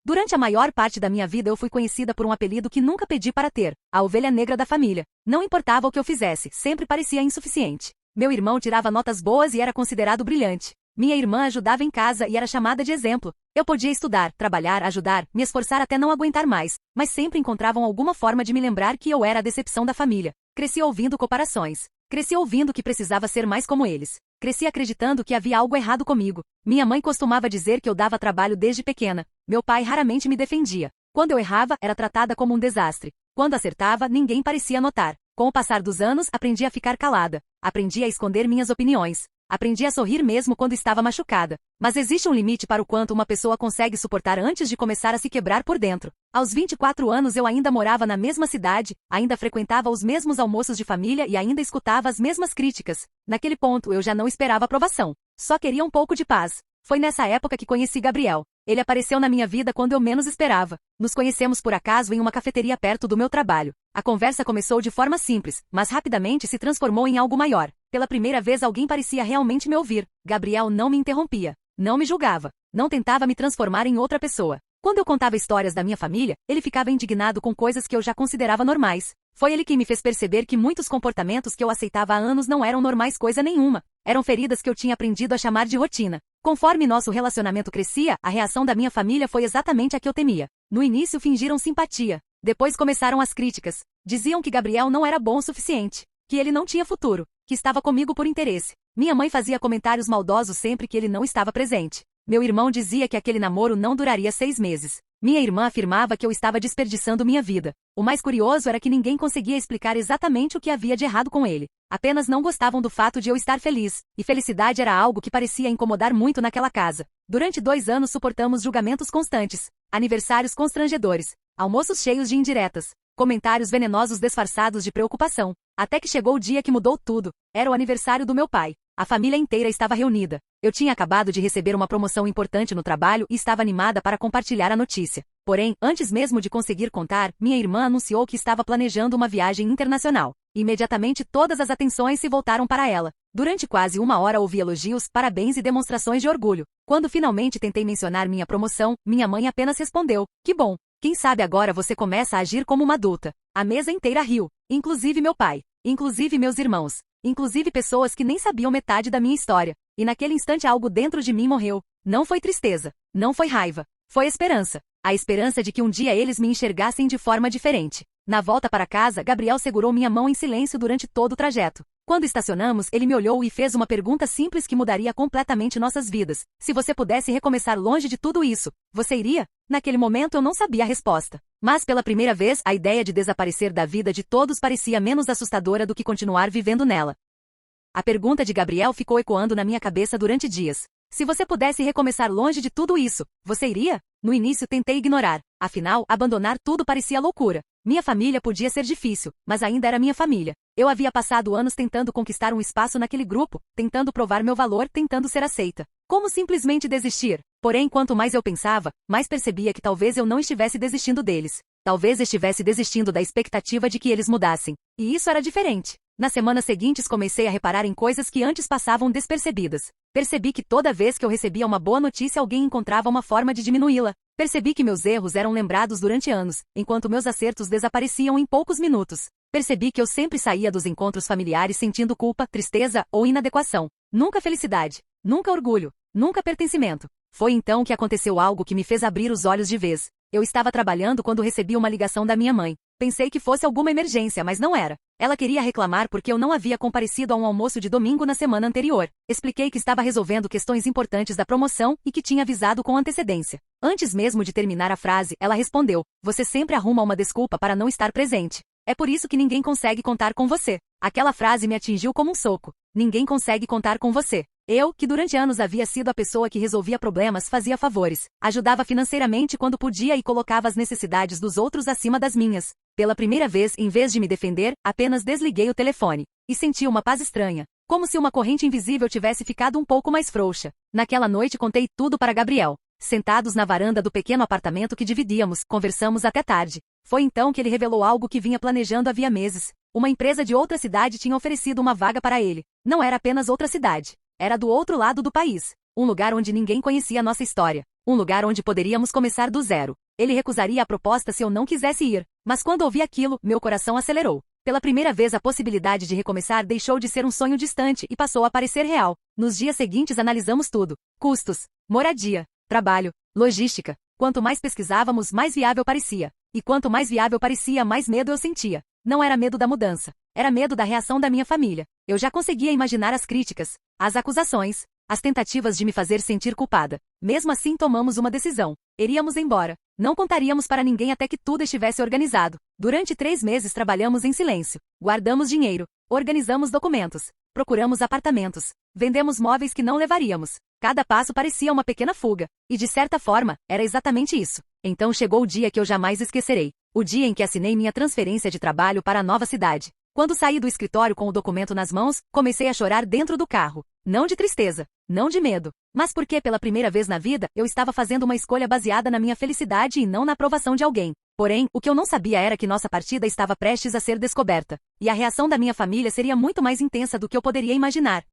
Durante a maior parte da minha vida eu fui conhecida por um apelido que nunca pedi para ter, a ovelha negra da família. Não importava o que eu fizesse, sempre parecia insuficiente. Meu irmão tirava notas boas e era considerado brilhante. Minha irmã ajudava em casa e era chamada de exemplo. Eu podia estudar, trabalhar, ajudar, me esforçar até não aguentar mais, mas sempre encontravam alguma forma de me lembrar que eu era a decepção da família. Cresci ouvindo comparações. Cresci ouvindo que precisava ser mais como eles. Cresci acreditando que havia algo errado comigo. Minha mãe costumava dizer que eu dava trabalho desde pequena. Meu pai raramente me defendia. Quando eu errava, era tratada como um desastre. Quando acertava, ninguém parecia notar. Com o passar dos anos, aprendi a ficar calada. Aprendi a esconder minhas opiniões. Aprendi a sorrir mesmo quando estava machucada. Mas existe um limite para o quanto uma pessoa consegue suportar antes de começar a se quebrar por dentro. Aos 24 anos eu ainda morava na mesma cidade, ainda frequentava os mesmos almoços de família e ainda escutava as mesmas críticas. Naquele ponto eu já não esperava aprovação. Só queria um pouco de paz. Foi nessa época que conheci Gabriel. Ele apareceu na minha vida quando eu menos esperava. Nos conhecemos por acaso em uma cafeteria perto do meu trabalho. A conversa começou de forma simples, mas rapidamente se transformou em algo maior. Pela primeira vez alguém parecia realmente me ouvir. Gabriel não me interrompia, não me julgava, não tentava me transformar em outra pessoa. Quando eu contava histórias da minha família, ele ficava indignado com coisas que eu já considerava normais. Foi ele que me fez perceber que muitos comportamentos que eu aceitava há anos não eram normais coisa nenhuma. Eram feridas que eu tinha aprendido a chamar de rotina. Conforme nosso relacionamento crescia, a reação da minha família foi exatamente a que eu temia. No início fingiram simpatia. Depois começaram as críticas. Diziam que Gabriel não era bom o suficiente, que ele não tinha futuro, que estava comigo por interesse. Minha mãe fazia comentários maldosos sempre que ele não estava presente. Meu irmão dizia que aquele namoro não duraria 6 meses. Minha irmã afirmava que eu estava desperdiçando minha vida. O mais curioso era que ninguém conseguia explicar exatamente o que havia de errado com ele. Apenas não gostavam do fato de eu estar feliz, e felicidade era algo que parecia incomodar muito naquela casa. Durante 2 anos suportamos julgamentos constantes, aniversários constrangedores, almoços cheios de indiretas, comentários venenosos disfarçados de preocupação. Até que chegou o dia que mudou tudo. Era o aniversário do meu pai. A família inteira estava reunida. Eu tinha acabado de receber uma promoção importante no trabalho e estava animada para compartilhar a notícia. Porém, antes mesmo de conseguir contar, minha irmã anunciou que estava planejando uma viagem internacional. Imediatamente todas as atenções se voltaram para ela. Durante quase 1 hora ouvi elogios, parabéns e demonstrações de orgulho. Quando finalmente tentei mencionar minha promoção, minha mãe apenas respondeu: "Que bom. Quem sabe agora você começa a agir como uma adulta." A mesa inteira riu, inclusive meu pai, inclusive meus irmãos, inclusive pessoas que nem sabiam metade da minha história. E naquele instante algo dentro de mim morreu. Não foi tristeza, não foi raiva, foi esperança. A esperança de que um dia eles me enxergassem de forma diferente. Na volta para casa, Gabriel segurou minha mão em silêncio durante todo o trajeto. Quando estacionamos, ele me olhou e fez uma pergunta simples que mudaria completamente nossas vidas. Se você pudesse recomeçar longe de tudo isso, você iria? Naquele momento eu não sabia a resposta. Mas pela primeira vez, a ideia de desaparecer da vida de todos parecia menos assustadora do que continuar vivendo nela. A pergunta de Gabriel ficou ecoando na minha cabeça durante dias. Se você pudesse recomeçar longe de tudo isso, você iria? No início tentei ignorar. Afinal, abandonar tudo parecia loucura. Minha família podia ser difícil, mas ainda era minha família. Eu havia passado anos tentando conquistar um espaço naquele grupo, tentando provar meu valor, tentando ser aceita. Como simplesmente desistir? Porém, quanto mais eu pensava, mais percebia que talvez eu não estivesse desistindo deles. Talvez estivesse desistindo da expectativa de que eles mudassem. E isso era diferente. Nas semanas seguintes comecei a reparar em coisas que antes passavam despercebidas. Percebi que toda vez que eu recebia uma boa notícia alguém encontrava uma forma de diminuí-la. Percebi que meus erros eram lembrados durante anos, enquanto meus acertos desapareciam em poucos minutos. Percebi que eu sempre saía dos encontros familiares sentindo culpa, tristeza ou inadequação. Nunca felicidade, nunca orgulho, nunca pertencimento. Foi então que aconteceu algo que me fez abrir os olhos de vez. Eu estava trabalhando quando recebi uma ligação da minha mãe. Pensei que fosse alguma emergência, mas não era. Ela queria reclamar porque eu não havia comparecido a um almoço de domingo na semana anterior. Expliquei que estava resolvendo questões importantes da promoção e que tinha avisado com antecedência. Antes mesmo de terminar a frase, ela respondeu: "Você sempre arruma uma desculpa para não estar presente. É por isso que ninguém consegue contar com você." Aquela frase me atingiu como um soco. Ninguém consegue contar com você. Eu, que durante anos havia sido a pessoa que resolvia problemas, fazia favores, ajudava financeiramente quando podia e colocava as necessidades dos outros acima das minhas. Pela primeira vez, em vez de me defender, apenas desliguei o telefone. E senti uma paz estranha, como se uma corrente invisível tivesse ficado um pouco mais frouxa. Naquela noite contei tudo para Gabriel. Sentados na varanda do pequeno apartamento que dividíamos, conversamos até tarde. Foi então que ele revelou algo que vinha planejando havia meses. Uma empresa de outra cidade tinha oferecido uma vaga para ele. Não era apenas outra cidade. Era do outro lado do país. Um lugar onde ninguém conhecia nossa história. Um lugar onde poderíamos começar do zero. Ele recusaria a proposta se eu não quisesse ir. Mas quando ouvi aquilo, meu coração acelerou. Pela primeira vez a possibilidade de recomeçar deixou de ser um sonho distante e passou a parecer real. Nos dias seguintes analisamos tudo. Custos, moradia, trabalho, logística. Quanto mais pesquisávamos, mais viável parecia. E quanto mais viável parecia, mais medo eu sentia. Não era medo da mudança. Era medo da reação da minha família. Eu já conseguia imaginar as críticas, as acusações, as tentativas de me fazer sentir culpada. Mesmo assim tomamos uma decisão. Iríamos embora. Não contaríamos para ninguém até que tudo estivesse organizado. Durante 3 meses trabalhamos em silêncio. Guardamos dinheiro. Organizamos documentos. Procuramos apartamentos. Vendemos móveis que não levaríamos. Cada passo parecia uma pequena fuga. E de certa forma, era exatamente isso. Então chegou o dia que eu jamais esquecerei. O dia em que assinei minha transferência de trabalho para a nova cidade. Quando saí do escritório com o documento nas mãos, comecei a chorar dentro do carro. Não de tristeza, não de medo, mas porque pela primeira vez na vida eu estava fazendo uma escolha baseada na minha felicidade e não na aprovação de alguém. Porém, o que eu não sabia era que nossa partida estava prestes a ser descoberta, e a reação da minha família seria muito mais intensa do que eu poderia imaginar.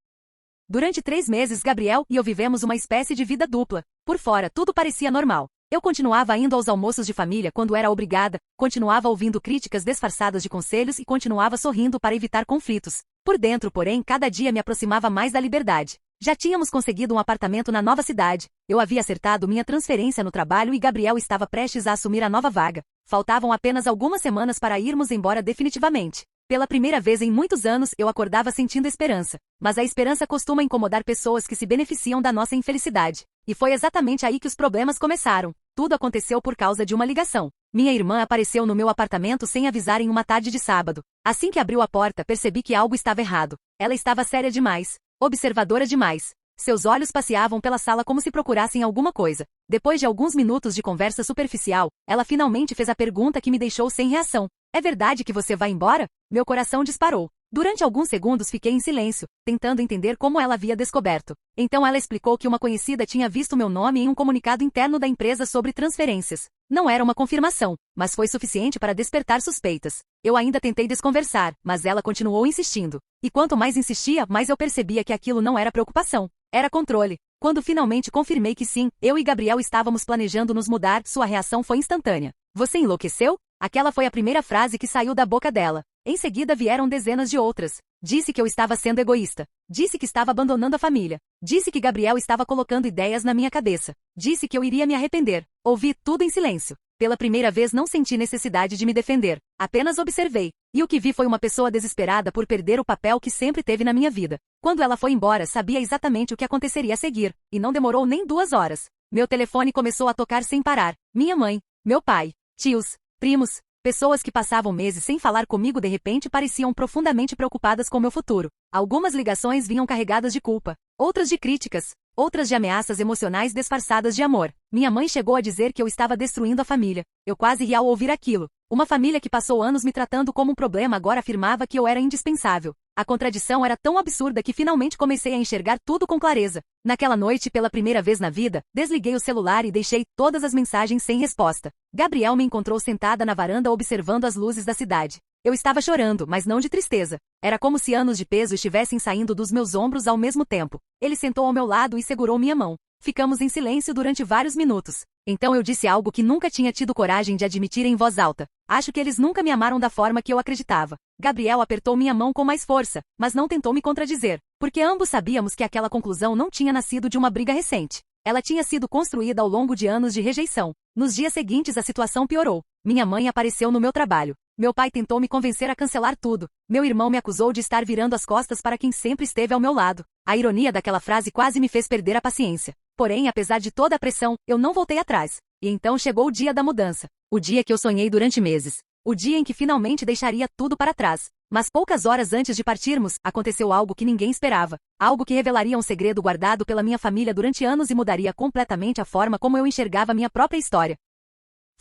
Durante 3 meses, Gabriel e eu vivemos uma espécie de vida dupla. Por fora, tudo parecia normal. Eu continuava indo aos almoços de família quando era obrigada, continuava ouvindo críticas disfarçadas de conselhos e continuava sorrindo para evitar conflitos. Por dentro, porém, cada dia me aproximava mais da liberdade. Já tínhamos conseguido um apartamento na nova cidade. Eu havia acertado minha transferência no trabalho e Gabriel estava prestes a assumir a nova vaga. Faltavam apenas algumas semanas para irmos embora definitivamente. Pela primeira vez em muitos anos, eu acordava sentindo esperança. Mas a esperança costuma incomodar pessoas que se beneficiam da nossa infelicidade. E foi exatamente aí que os problemas começaram. Tudo aconteceu por causa de uma ligação. Minha irmã apareceu no meu apartamento sem avisar em uma tarde de sábado. Assim que abriu a porta, percebi que algo estava errado. Ela estava séria demais. Observadora demais. Seus olhos passeavam pela sala como se procurassem alguma coisa. Depois de alguns minutos de conversa superficial, ela finalmente fez a pergunta que me deixou sem reação. É verdade que você vai embora? Meu coração disparou. Durante alguns segundos fiquei em silêncio, tentando entender como ela havia descoberto. Então ela explicou que uma conhecida tinha visto meu nome em um comunicado interno da empresa sobre transferências. Não era uma confirmação, mas foi suficiente para despertar suspeitas. Eu ainda tentei desconversar, mas ela continuou insistindo. E quanto mais insistia, mais eu percebia que aquilo não era preocupação. Era controle. Quando finalmente confirmei que sim, eu e Gabriel estávamos planejando nos mudar, sua reação foi instantânea. Você enlouqueceu? Aquela foi a primeira frase que saiu da boca dela. Em seguida vieram dezenas de outras. Disse que eu estava sendo egoísta. Disse que estava abandonando a família. Disse que Gabriel estava colocando ideias na minha cabeça. Disse que eu iria me arrepender. Ouvi tudo em silêncio. Pela primeira vez não senti necessidade de me defender. Apenas observei. E o que vi foi uma pessoa desesperada por perder o papel que sempre teve na minha vida. Quando ela foi embora, sabia exatamente o que aconteceria a seguir. E não demorou nem 2 horas. Meu telefone começou a tocar sem parar. Minha mãe, meu pai, tios, primos, pessoas que passavam meses sem falar comigo de repente pareciam profundamente preocupadas com meu futuro. Algumas ligações vinham carregadas de culpa, outras de críticas, outras de ameaças emocionais disfarçadas de amor. Minha mãe chegou a dizer que eu estava destruindo a família. Eu quase ri ao ouvir aquilo. Uma família que passou anos me tratando como um problema agora afirmava que eu era indispensável. A contradição era tão absurda que finalmente comecei a enxergar tudo com clareza. Naquela noite, pela primeira vez na vida, desliguei o celular e deixei todas as mensagens sem resposta. Gabriel me encontrou sentada na varanda observando as luzes da cidade. Eu estava chorando, mas não de tristeza. Era como se anos de peso estivessem saindo dos meus ombros ao mesmo tempo. Ele sentou ao meu lado e segurou minha mão. Ficamos em silêncio durante vários minutos. Então eu disse algo que nunca tinha tido coragem de admitir em voz alta. Acho que eles nunca me amaram da forma que eu acreditava. Gabriel apertou minha mão com mais força, mas não tentou me contradizer, porque ambos sabíamos que aquela conclusão não tinha nascido de uma briga recente. Ela tinha sido construída ao longo de anos de rejeição. Nos dias seguintes a situação piorou. Minha mãe apareceu no meu trabalho. Meu pai tentou me convencer a cancelar tudo. Meu irmão me acusou de estar virando as costas para quem sempre esteve ao meu lado. A ironia daquela frase quase me fez perder a paciência. Porém, apesar de toda a pressão, eu não voltei atrás. E então chegou o dia da mudança. O dia que eu sonhei durante meses. O dia em que finalmente deixaria tudo para trás. Mas poucas horas antes de partirmos, aconteceu algo que ninguém esperava. Algo que revelaria um segredo guardado pela minha família durante anos e mudaria completamente a forma como eu enxergava minha própria história.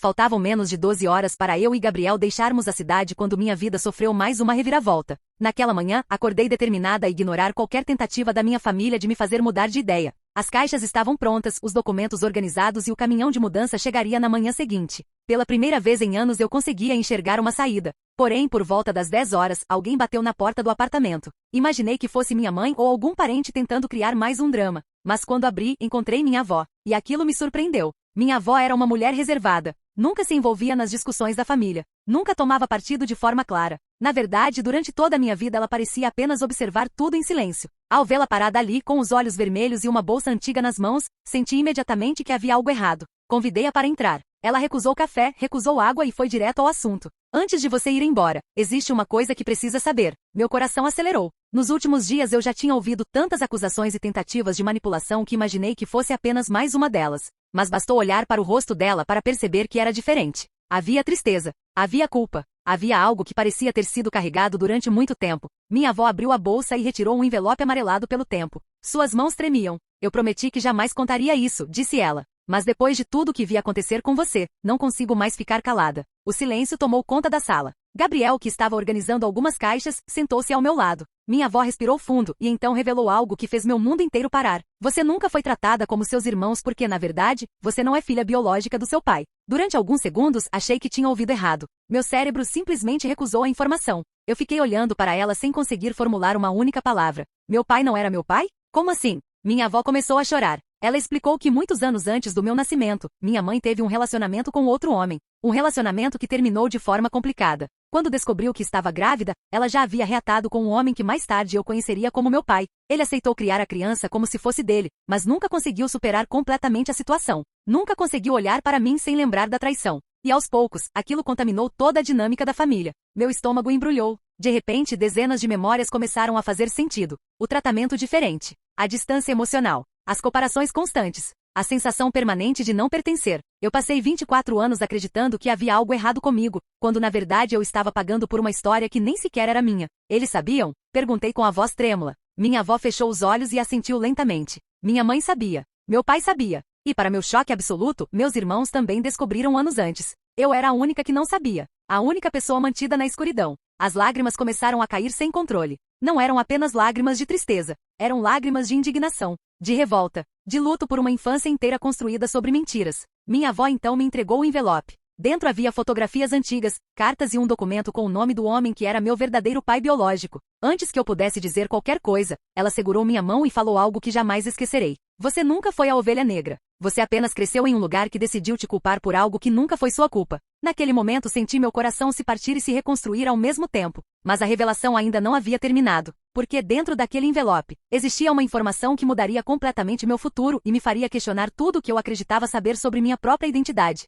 Faltavam menos de 12 horas para eu e Gabriel deixarmos a cidade quando minha vida sofreu mais uma reviravolta. Naquela manhã, acordei determinada a ignorar qualquer tentativa da minha família de me fazer mudar de ideia. As caixas estavam prontas, os documentos organizados e o caminhão de mudança chegaria na manhã seguinte. Pela primeira vez em anos eu conseguia enxergar uma saída. Porém, por volta das 10 horas, alguém bateu na porta do apartamento. Imaginei que fosse minha mãe ou algum parente tentando criar mais um drama. Mas quando abri, encontrei minha avó. E aquilo me surpreendeu. Minha avó era uma mulher reservada. Nunca se envolvia nas discussões da família. Nunca tomava partido de forma clara. Na verdade, durante toda a minha vida ela parecia apenas observar tudo em silêncio. Ao vê-la parada ali, com os olhos vermelhos e uma bolsa antiga nas mãos, senti imediatamente que havia algo errado. Convidei-a para entrar. Ela recusou café, recusou água e foi direto ao assunto. Antes de você ir embora, existe uma coisa que precisa saber. Meu coração acelerou. Nos últimos dias eu já tinha ouvido tantas acusações e tentativas de manipulação que imaginei que fosse apenas mais uma delas. Mas bastou olhar para o rosto dela para perceber que era diferente. Havia tristeza. Havia culpa. Havia algo que parecia ter sido carregado durante muito tempo. Minha avó abriu a bolsa e retirou um envelope amarelado pelo tempo. Suas mãos tremiam. Eu prometi que jamais contaria isso, disse ela. Mas depois de tudo que vi acontecer com você, não consigo mais ficar calada. O silêncio tomou conta da sala. Gabriel, que estava organizando algumas caixas, sentou-se ao meu lado. Minha avó respirou fundo e então revelou algo que fez meu mundo inteiro parar. Você nunca foi tratada como seus irmãos porque, na verdade, você não é filha biológica do seu pai. Durante alguns segundos, achei que tinha ouvido errado. Meu cérebro simplesmente recusou a informação. Eu fiquei olhando para ela sem conseguir formular uma única palavra. Meu pai não era meu pai? Como assim? Minha avó começou a chorar. Ela explicou que muitos anos antes do meu nascimento, minha mãe teve um relacionamento com outro homem. Um relacionamento que terminou de forma complicada. Quando descobriu que estava grávida, ela já havia reatado com um homem que mais tarde eu conheceria como meu pai. Ele aceitou criar a criança como se fosse dele, mas nunca conseguiu superar completamente a situação. Nunca conseguiu olhar para mim sem lembrar da traição. E aos poucos, aquilo contaminou toda a dinâmica da família. Meu estômago embrulhou. De repente, dezenas de memórias começaram a fazer sentido. O tratamento diferente. A distância emocional. As comparações constantes. A sensação permanente de não pertencer. Eu passei 24 anos acreditando que havia algo errado comigo, quando na verdade eu estava pagando por uma história que nem sequer era minha. Eles sabiam? Perguntei com a voz trêmula. Minha avó fechou os olhos e assentiu lentamente. Minha mãe sabia. Meu pai sabia. E para meu choque absoluto, meus irmãos também descobriram anos antes. Eu era a única que não sabia. A única pessoa mantida na escuridão. As lágrimas começaram a cair sem controle. Não eram apenas lágrimas de tristeza. Eram lágrimas de indignação, de revolta, de luto por uma infância inteira construída sobre mentiras. Minha avó então me entregou o envelope. Dentro havia fotografias antigas, cartas e um documento com o nome do homem que era meu verdadeiro pai biológico. Antes que eu pudesse dizer qualquer coisa, ela segurou minha mão e falou algo que jamais esquecerei. Você nunca foi a ovelha negra. Você apenas cresceu em um lugar que decidiu te culpar por algo que nunca foi sua culpa. Naquele momento senti meu coração se partir e se reconstruir ao mesmo tempo. Mas a revelação ainda não havia terminado. Porque dentro daquele envelope, existia uma informação que mudaria completamente meu futuro e me faria questionar tudo o que eu acreditava saber sobre minha própria identidade.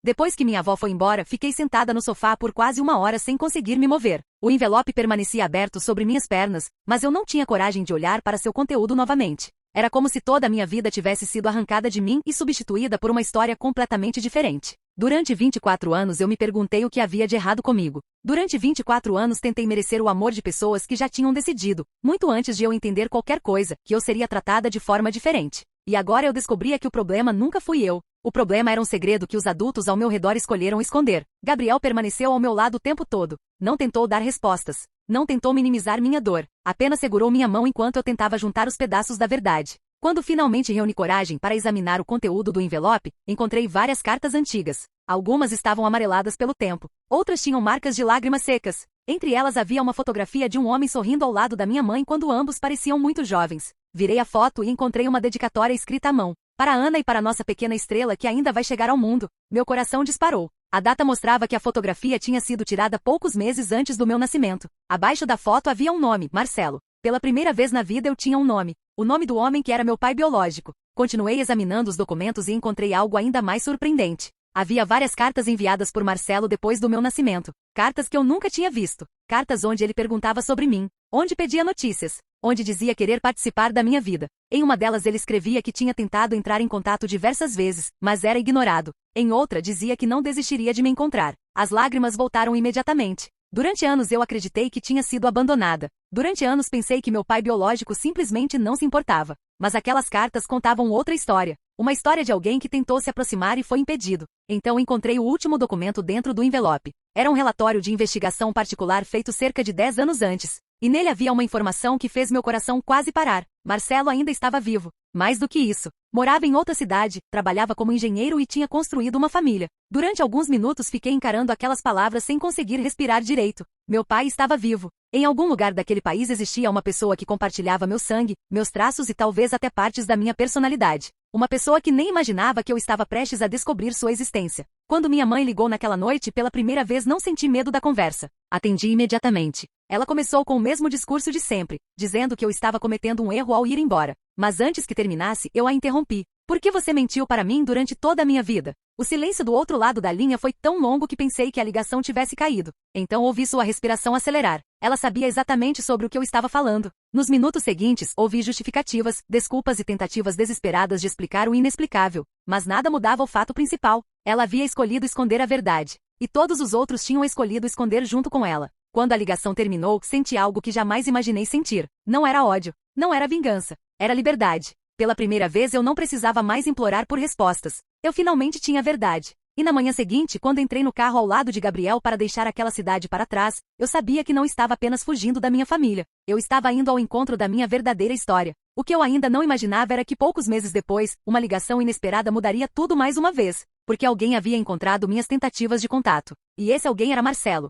Depois que minha avó foi embora, fiquei sentada no sofá por quase uma hora sem conseguir me mover. O envelope permanecia aberto sobre minhas pernas, mas eu não tinha coragem de olhar para seu conteúdo novamente. Era como se toda a minha vida tivesse sido arrancada de mim e substituída por uma história completamente diferente. Durante 24 anos eu me perguntei o que havia de errado comigo. Durante 24 anos tentei merecer o amor de pessoas que já tinham decidido, muito antes de eu entender qualquer coisa, que eu seria tratada de forma diferente. E agora eu descobria que o problema nunca fui eu. O problema era um segredo que os adultos ao meu redor escolheram esconder. Gabriel permaneceu ao meu lado o tempo todo. Não tentou dar respostas. Não tentou minimizar minha dor. Apenas segurou minha mão enquanto eu tentava juntar os pedaços da verdade. Quando finalmente reuni coragem para examinar o conteúdo do envelope, encontrei várias cartas antigas. Algumas estavam amareladas pelo tempo. Outras tinham marcas de lágrimas secas. Entre elas havia uma fotografia de um homem sorrindo ao lado da minha mãe quando ambos pareciam muito jovens. Virei a foto e encontrei uma dedicatória escrita à mão. Para Ana e para nossa pequena estrela que ainda vai chegar ao mundo. Meu coração disparou. A data mostrava que a fotografia tinha sido tirada poucos meses antes do meu nascimento. Abaixo da foto havia um nome, Marcelo. Pela primeira vez na vida eu tinha um nome. O nome do homem que era meu pai biológico. Continuei examinando os documentos e encontrei algo ainda mais surpreendente. Havia várias cartas enviadas por Marcelo depois do meu nascimento. Cartas que eu nunca tinha visto. Cartas onde ele perguntava sobre mim. Onde pedia notícias. Onde dizia querer participar da minha vida. Em uma delas ele escrevia que tinha tentado entrar em contato diversas vezes, mas era ignorado. Em outra dizia que não desistiria de me encontrar. As lágrimas voltaram imediatamente. Durante anos eu acreditei que tinha sido abandonada. Durante anos pensei que meu pai biológico simplesmente não se importava. Mas aquelas cartas contavam outra história. Uma história de alguém que tentou se aproximar e foi impedido. Então encontrei o último documento dentro do envelope. Era um relatório de investigação particular feito cerca de 10 anos antes. E nele havia uma informação que fez meu coração quase parar. Marcelo ainda estava vivo. Mais do que isso, morava em outra cidade, trabalhava como engenheiro e tinha construído uma família. Durante alguns minutos fiquei encarando aquelas palavras sem conseguir respirar direito. Meu pai estava vivo. Em algum lugar daquele país existia uma pessoa que compartilhava meu sangue, meus traços e talvez até partes da minha personalidade. Uma pessoa que nem imaginava que eu estava prestes a descobrir sua existência. Quando minha mãe ligou naquela noite pela primeira vez não senti medo da conversa. Atendi imediatamente. Ela começou com o mesmo discurso de sempre, dizendo que eu estava cometendo um erro ao ir embora. Mas antes que terminasse, eu a interrompi. Por que você mentiu para mim durante toda a minha vida? O silêncio do outro lado da linha foi tão longo que pensei que a ligação tivesse caído. Então ouvi sua respiração acelerar. Ela sabia exatamente sobre o que eu estava falando. Nos minutos seguintes, ouvi justificativas, desculpas e tentativas desesperadas de explicar o inexplicável. Mas nada mudava o fato principal. Ela havia escolhido esconder a verdade. E todos os outros tinham escolhido esconder junto com ela. Quando a ligação terminou, senti algo que jamais imaginei sentir. Não era ódio. Não era vingança. Era liberdade. Pela primeira vez eu não precisava mais implorar por respostas. Eu finalmente tinha a verdade. E na manhã seguinte, quando entrei no carro ao lado de Gabriel para deixar aquela cidade para trás, eu sabia que não estava apenas fugindo da minha família. Eu estava indo ao encontro da minha verdadeira história. O que eu ainda não imaginava era que poucos meses depois, uma ligação inesperada mudaria tudo mais uma vez. Porque alguém havia encontrado minhas tentativas de contato. E esse alguém era Marcelo.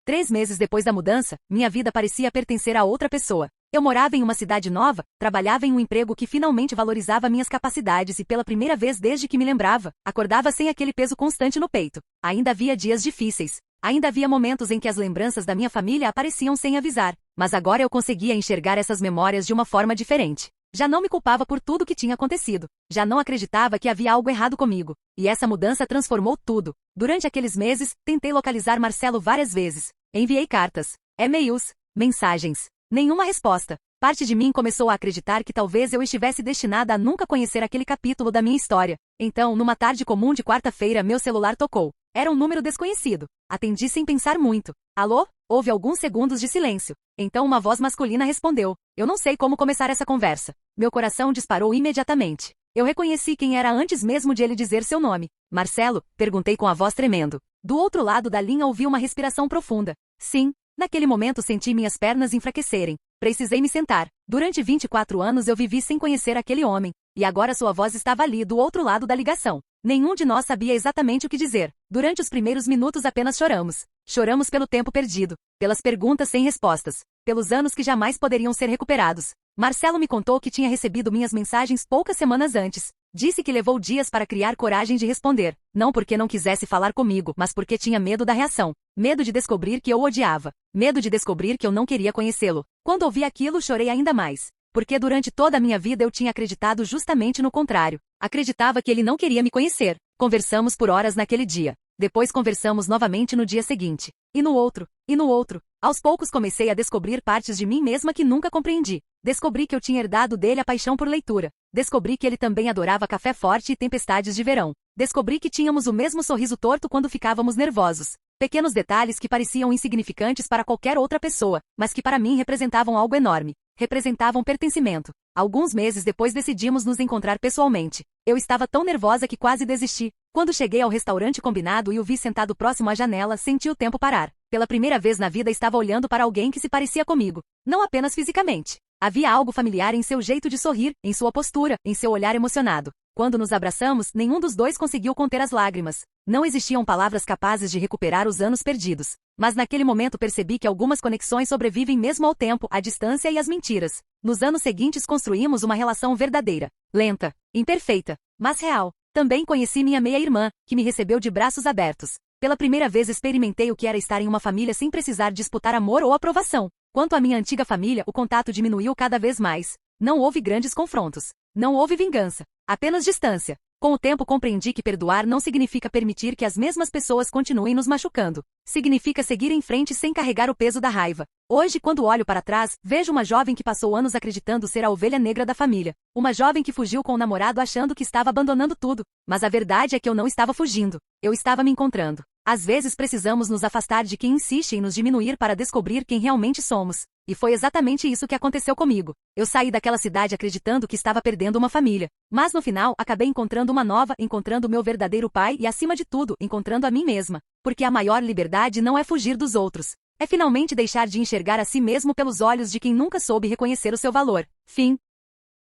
3 meses depois da mudança, minha vida parecia pertencer a outra pessoa. Eu morava em uma cidade nova, trabalhava em um emprego que finalmente valorizava minhas capacidades e pela primeira vez desde que me lembrava, acordava sem aquele peso constante no peito. Ainda havia dias difíceis. Ainda havia momentos em que as lembranças da minha família apareciam sem avisar. Mas agora eu conseguia enxergar essas memórias de uma forma diferente. Já não me culpava por tudo que tinha acontecido. Já não acreditava que havia algo errado comigo. E essa mudança transformou tudo. Durante aqueles meses, tentei localizar Marcelo várias vezes. Enviei cartas, e-mails, mensagens. Nenhuma resposta. Parte de mim começou a acreditar que talvez eu estivesse destinada a nunca conhecer aquele capítulo da minha história. Então, numa tarde comum de quarta-feira, meu celular tocou. Era um número desconhecido. Atendi sem pensar muito. Alô? Houve alguns segundos de silêncio. Então uma voz masculina respondeu. Eu não sei como começar essa conversa. Meu coração disparou imediatamente. Eu reconheci quem era antes mesmo de ele dizer seu nome. Marcelo? Perguntei com a voz tremendo. Do outro lado da linha ouvi uma respiração profunda. Sim. Naquele momento senti minhas pernas enfraquecerem. Precisei me sentar. Durante 24 anos eu vivi sem conhecer aquele homem. E agora sua voz estava ali do outro lado da ligação. Nenhum de nós sabia exatamente o que dizer. Durante os primeiros minutos apenas choramos. Choramos pelo tempo perdido. Pelas perguntas sem respostas. Pelos anos que jamais poderiam ser recuperados. Marcelo me contou que tinha recebido minhas mensagens poucas semanas antes. Disse que levou dias para criar coragem de responder. Não porque não quisesse falar comigo, mas porque tinha medo da reação. Medo de descobrir que eu o odiava. Medo de descobrir que eu não queria conhecê-lo. Quando ouvi aquilo, chorei ainda mais. Porque durante toda a minha vida eu tinha acreditado justamente no contrário. Acreditava que ele não queria me conhecer. Conversamos por horas naquele dia. Depois conversamos novamente no dia seguinte. E no outro. E no outro. Aos poucos comecei a descobrir partes de mim mesma que nunca compreendi. Descobri que eu tinha herdado dele a paixão por leitura. Descobri que ele também adorava café forte e tempestades de verão. Descobri que tínhamos o mesmo sorriso torto quando ficávamos nervosos. Pequenos detalhes que pareciam insignificantes para qualquer outra pessoa, mas que para mim representavam algo enorme. Representavam pertencimento. Alguns meses depois decidimos nos encontrar pessoalmente. Eu estava tão nervosa que quase desisti. Quando cheguei ao restaurante combinado e o vi sentado próximo à janela, senti o tempo parar. Pela primeira vez na vida estava olhando para alguém que se parecia comigo. Não apenas fisicamente. Havia algo familiar em seu jeito de sorrir, em sua postura, em seu olhar emocionado. Quando nos abraçamos, nenhum dos dois conseguiu conter as lágrimas. Não existiam palavras capazes de recuperar os anos perdidos. Mas naquele momento percebi que algumas conexões sobrevivem mesmo ao tempo, à distância e às mentiras. Nos anos seguintes construímos uma relação verdadeira. Lenta, imperfeita, mas real. Também conheci minha meia-irmã, que me recebeu de braços abertos. Pela primeira vez experimentei o que era estar em uma família sem precisar disputar amor ou aprovação. Quanto à minha antiga família, o contato diminuiu cada vez mais. Não houve grandes confrontos. Não houve vingança. Apenas distância. Com o tempo compreendi que perdoar não significa permitir que as mesmas pessoas continuem nos machucando. Significa seguir em frente sem carregar o peso da raiva. Hoje, quando olho para trás, vejo uma jovem que passou anos acreditando ser a ovelha negra da família. Uma jovem que fugiu com o namorado achando que estava abandonando tudo. Mas a verdade é que eu não estava fugindo. Eu estava me encontrando. Às vezes precisamos nos afastar de quem insiste em nos diminuir para descobrir quem realmente somos. E foi exatamente isso que aconteceu comigo. Eu saí daquela cidade acreditando que estava perdendo uma família. Mas no final, acabei encontrando uma nova, encontrando meu verdadeiro pai e, acima de tudo, encontrando a mim mesma. Porque a maior liberdade não é fugir dos outros. É finalmente deixar de enxergar a si mesmo pelos olhos de quem nunca soube reconhecer o seu valor. Fim.